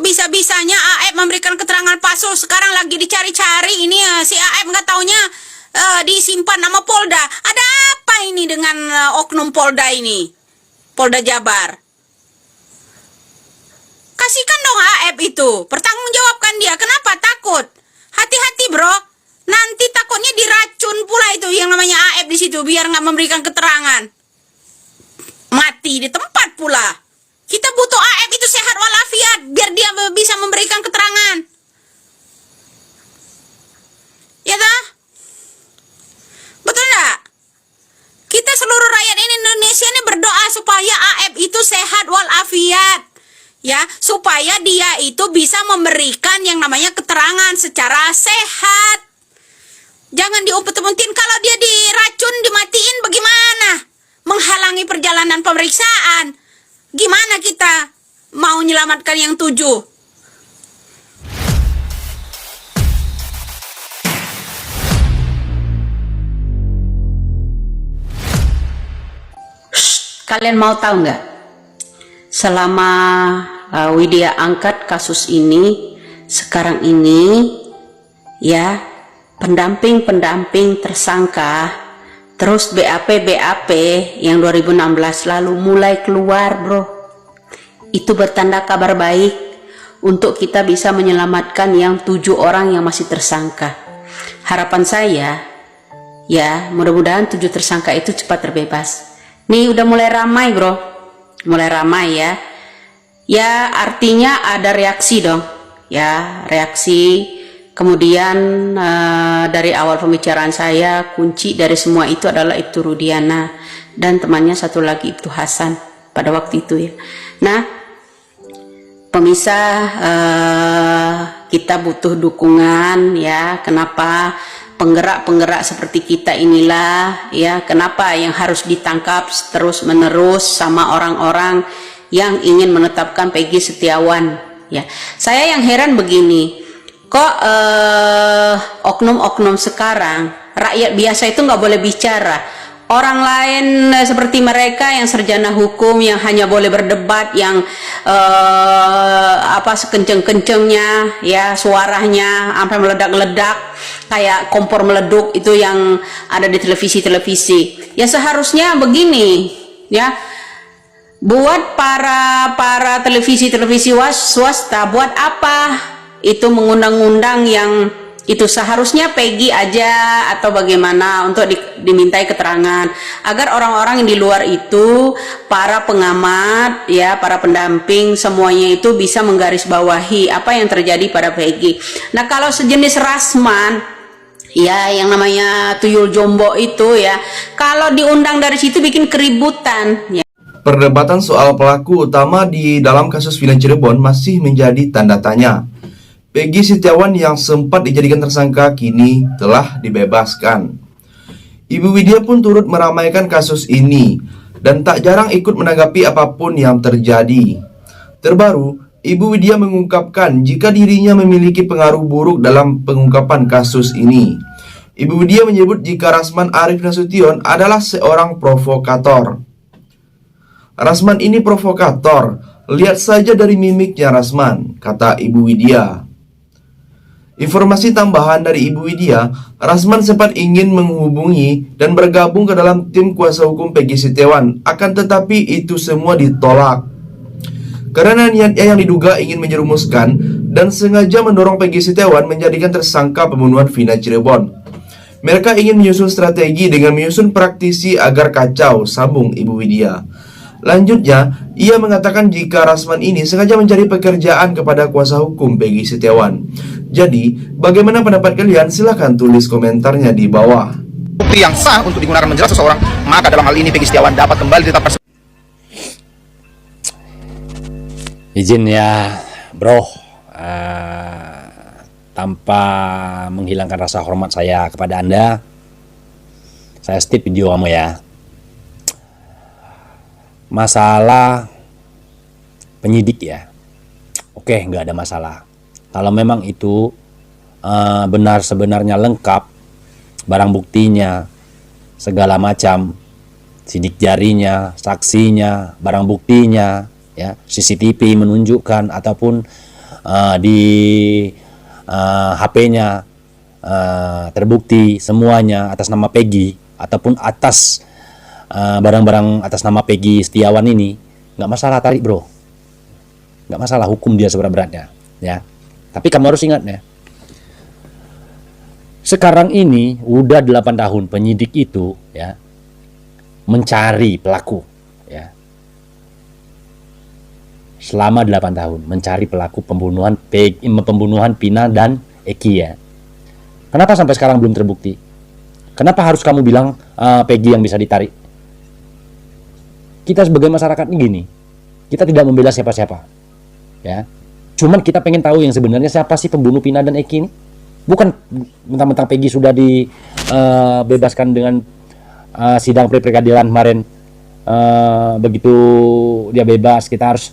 bisa-bisanya AF memberikan keterangan palsu. Sekarang lagi dicari-cari ini si AF nggak taunya disimpan nama Polda. Ada apa ini dengan oknum Polda ini? Polda Jabar. Kasihkan dong AF itu, pertanggungjawabkan dia. Kenapa takut? Hati-hati bro, nanti takutnya diracun pula itu yang namanya AF di situ biar nggak memberikan keterangan. Mati di tempat pula. Kita butuh AF itu sehat walafiat biar dia bisa memberikan keterangan. Ya dah? Betul enggak? Kita seluruh rakyat Indonesia ini berdoa supaya AF itu sehat walafiat. Ya, supaya dia itu bisa memberikan yang namanya keterangan secara sehat. Jangan diumpet-umpetin. Kalau dia diracun, dimatiin bagaimana? Menghalangi perjalanan pemeriksaan. Gimana kita mau menyelamatkan yang 7? Kalian mau tahu nggak? Selama Widya angkat kasus ini, sekarang ini ya pendamping tersangka, terus BAP yang 2016 lalu mulai keluar bro. Itu bertanda kabar baik untuk kita bisa menyelamatkan yang 7 orang yang masih tersangka. Harapan saya ya mudah-mudahan 7 tersangka itu cepat terbebas. Nih udah mulai ramai bro, mulai ramai ya. Ya artinya ada reaksi dong, ya reaksi. Kemudian dari awal pembicaraan saya, kunci dari semua itu adalah Ibtu Rudiana dan temannya satu lagi Ibtu Hasan pada waktu itu ya. Nah, pemirsa, kita butuh dukungan ya. Kenapa penggerak-penggerak seperti kita inilah ya, kenapa yang harus ditangkap terus menerus sama orang-orang yang ingin menetapkan Peggy Setiawan ya. Saya yang heran begini, kok oknum-oknum sekarang rakyat biasa itu nggak boleh bicara. Orang lain seperti mereka yang sarjana hukum yang hanya boleh berdebat, yang sekenceng-kencengnya ya suaranya sampai meledak-ledak kayak kompor meleduk itu yang ada di televisi-televisi. Ya seharusnya begini ya. Buat para televisi-televisi swasta, buat apa itu mengundang-undang yang itu? Seharusnya Peggy aja atau bagaimana untuk dimintai keterangan agar orang-orang yang di luar itu, para pengamat ya, para pendamping semuanya itu bisa menggarisbawahi apa yang terjadi pada Peggy. Nah kalau sejenis Rasman ya yang namanya tuyul jombo itu ya, kalau diundang dari situ bikin keributan ya. Perdebatan soal pelaku utama di dalam kasus Vina Cirebon masih menjadi tanda tanya. Peggy Setiawan yang sempat dijadikan tersangka kini telah dibebaskan. Ibu Widya pun turut meramaikan kasus ini dan tak jarang ikut menanggapi apapun yang terjadi. Terbaru, Ibu Widya mengungkapkan jika dirinya memiliki pengaruh buruk dalam pengungkapan kasus ini. Ibu Widya menyebut jika Rasman Arief Nasution adalah seorang provokator. Rasman ini provokator, lihat saja dari mimiknya Rasman, kata Ibu Widya. Informasi tambahan dari Ibu Widya, Rasman sempat ingin menghubungi dan bergabung ke dalam tim kuasa hukum Peggy Setiawan, akan tetapi itu semua ditolak. Karena niatnya yang diduga ingin menjerumuskan dan sengaja mendorong Peggy Setiawan menjadikan tersangka pembunuhan Vina Cirebon. Mereka ingin menyusun strategi dengan menyusun praktisi agar kacau, sambung Ibu Widya. Lanjutnya, ia mengatakan jika Rasman ini sengaja mencari pekerjaan kepada kuasa hukum Peggy Setiawan. Jadi, bagaimana pendapat kalian? Silahkan tulis komentarnya di bawah. Bukti yang sah untuk digunakan menjerat seseorang, maka dalam hal ini Peggy Setiawan dapat kembali ditetapkan. Izin ya, bro, tanpa menghilangkan rasa hormat saya kepada Anda, saya skip video kamu ya. Masalah penyidik ya, oke, nggak ada masalah. Kalau memang itu benar sebenarnya lengkap, barang buktinya, segala macam, sidik jarinya, saksinya, barang buktinya, ya, CCTV menunjukkan ataupun di HP-nya terbukti semuanya atas nama Peggy ataupun atas barang-barang atas nama Peggy Setiawan ini, nggak masalah tarik bro, nggak masalah, hukum dia seberat-beratnya ya. Tapi kamu harus ingat ya, sekarang ini udah 8 tahun penyidik itu ya mencari pelaku ya, selama 8 tahun mencari pelaku pembunuhan Pina dan Eki ya. Kenapa sampai sekarang belum terbukti? Kenapa harus kamu bilang Peggy yang bisa ditarik? Kita sebagai masyarakat ini gini, kita tidak membela siapa-siapa ya. Cuman kita pengen tahu yang sebenarnya siapa sih pembunuh Pina dan Eki ini. Bukan mentang-mentang Peggy sudah dibebaskan dengan sidang pra-peradilan kemarin, begitu dia bebas kita harus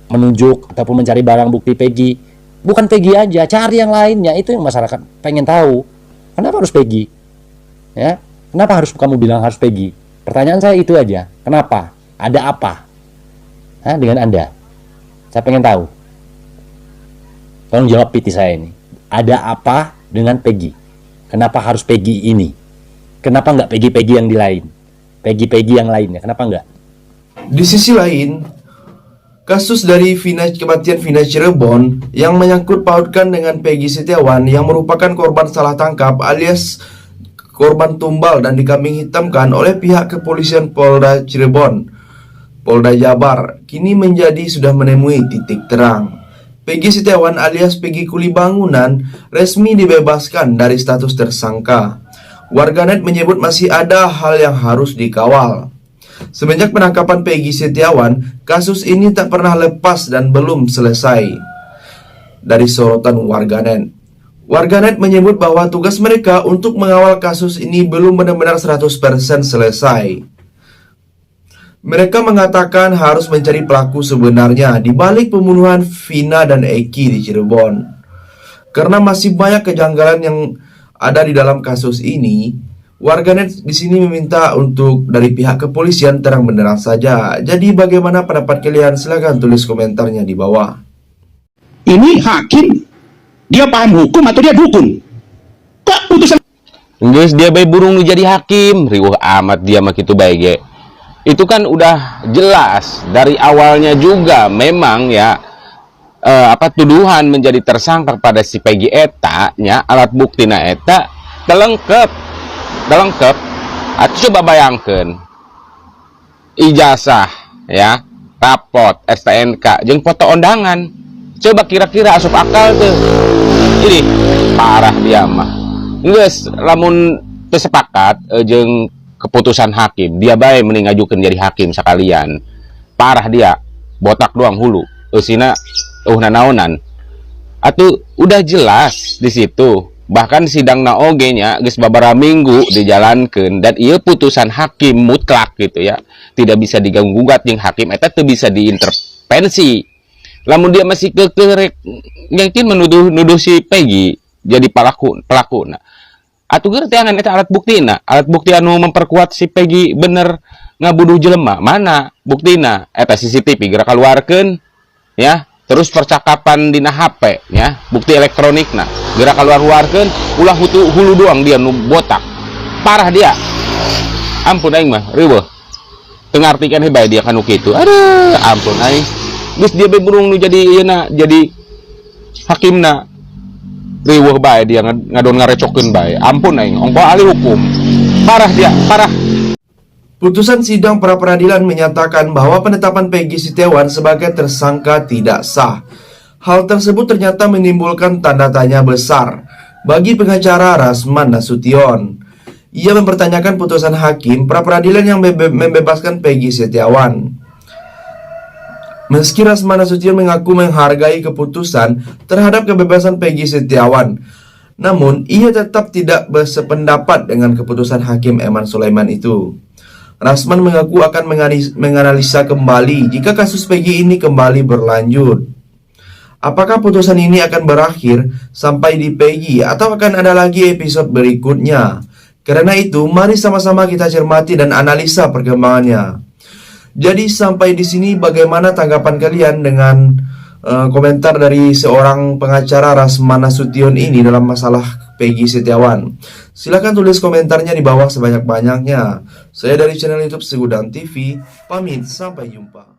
menunjuk ataupun mencari barang bukti Peggy. Bukan Peggy aja, cari yang lainnya. Itu yang masyarakat pengen tahu. Kenapa harus Peggy? Ya, kenapa harus kamu bilang harus Peggy? Pertanyaan saya itu aja. Kenapa? Ada apa? Dengan Anda? Saya pengen tahu. Tolong jawab PT saya ini. Ada apa dengan Peggy? Kenapa harus Peggy ini? Kenapa nggak Peggy-Peggy yang di lain? Peggy-Peggy yang lainnya, kenapa nggak? Di sisi lain, kasus dari kematian Vina Cirebon yang menyangkut pautkan dengan Peggy Setiawan yang merupakan korban salah tangkap alias korban tumbal dan dikambing hitamkan oleh pihak kepolisian Polda Cirebon, Polda Jabar, kini sudah menemui titik terang. Peggy Setiawan alias Peggy Kuli Bangunan resmi dibebaskan dari status tersangka. Warganet menyebut masih ada hal yang harus dikawal. Semenjak penangkapan Peggy Setiawan, kasus ini tak pernah lepas dan belum selesai. Dari sorotan warganet, warganet menyebut bahwa tugas mereka untuk mengawal kasus ini belum benar-benar 100% selesai. Mereka mengatakan harus mencari pelaku sebenarnya di balik pembunuhan Vina dan Eki di Cirebon. Karena masih banyak kejanggalan yang ada di dalam kasus ini, warganet di sini meminta untuk dari pihak kepolisian terang benderang saja. Jadi bagaimana pendapat kalian? Silahkan tulis komentarnya di bawah. Ini hakim, dia paham hukum atau dia dukun? Kok putusan? Guys, dia bayi burung nu jadi hakim, riuh amat dia mah kitu bae ge. Itu kan udah jelas dari awalnya juga memang ya tuduhan menjadi tersangka pada si Peggy eta nya, alat buktina eta telengkep. Atau coba bayangkan ijazah ya, rapot, STNK, jeung foto undangan. Coba kira-kira asup akal tuh. Ini parah dia mah. Geus lamun teu sepakat jeung keputusan hakim, dia bae mending ngajukeun jadi hakim sekalian. Parah dia, botak doang hulu. Eusina naonan. Atuh udah jelas di situ. Bahkan sidang oge nya geus babaraha minggu dijalankeun dan ieu putusan hakim mutlak gitu ya. Tidak bisa diganggu-gugat jeung hakim eta teu bisa diintervensi. Lamun dia masih kekerek yakin menuduh si Peggy jadi pelaku. Nah, atuh geur teangan eta alat buktina. Alat bukti anu memperkuat si Peggy bener ngabunuh jelema. Mana buktina? Eta CCTV geura kaluarkeun ya. Terus percakapan dina HP ya, bukti elektronik nah gerak keluar-keluarkeun ulah hulu doang dia nu botak. Parah dia. Ampun aing mah riweuh. Teu ngartikeun bae dia kanu kitu. Aduh, ampun aing. Geus dia bae burung nu jadi ieu jadi hakimna. Riweuh bae dia ngadon ngarecokeun bae. Ampun aing, ongko ahli hukum. Parah dia, parah. Putusan sidang pra-peradilan menyatakan bahwa penetapan Peggy Setiawan sebagai tersangka tidak sah. Hal tersebut ternyata menimbulkan tanda tanya besar bagi pengacara Rasman Nasution. Ia mempertanyakan putusan hakim pra-peradilan yang membebaskan Peggy Setiawan. Meski Rasman Nasution mengaku menghargai keputusan terhadap kebebasan Peggy Setiawan, namun ia tetap tidak bersependapat dengan keputusan hakim Eman Sulaiman itu. Rasman mengaku akan menganalisa kembali jika kasus Peggy ini kembali berlanjut. Apakah putusan ini akan berakhir sampai di Peggy atau akan ada lagi episode berikutnya? Karena itu, mari sama-sama kita cermati dan analisa perkembangannya. Jadi sampai di sini bagaimana tanggapan kalian dengan komentar dari seorang pengacara Rasmana Sution ini dalam masalah Peggy Setiawan. Silahkan tulis komentarnya di bawah sebanyak-banyaknya. Saya dari channel YouTube Segudang TV, pamit, sampai jumpa.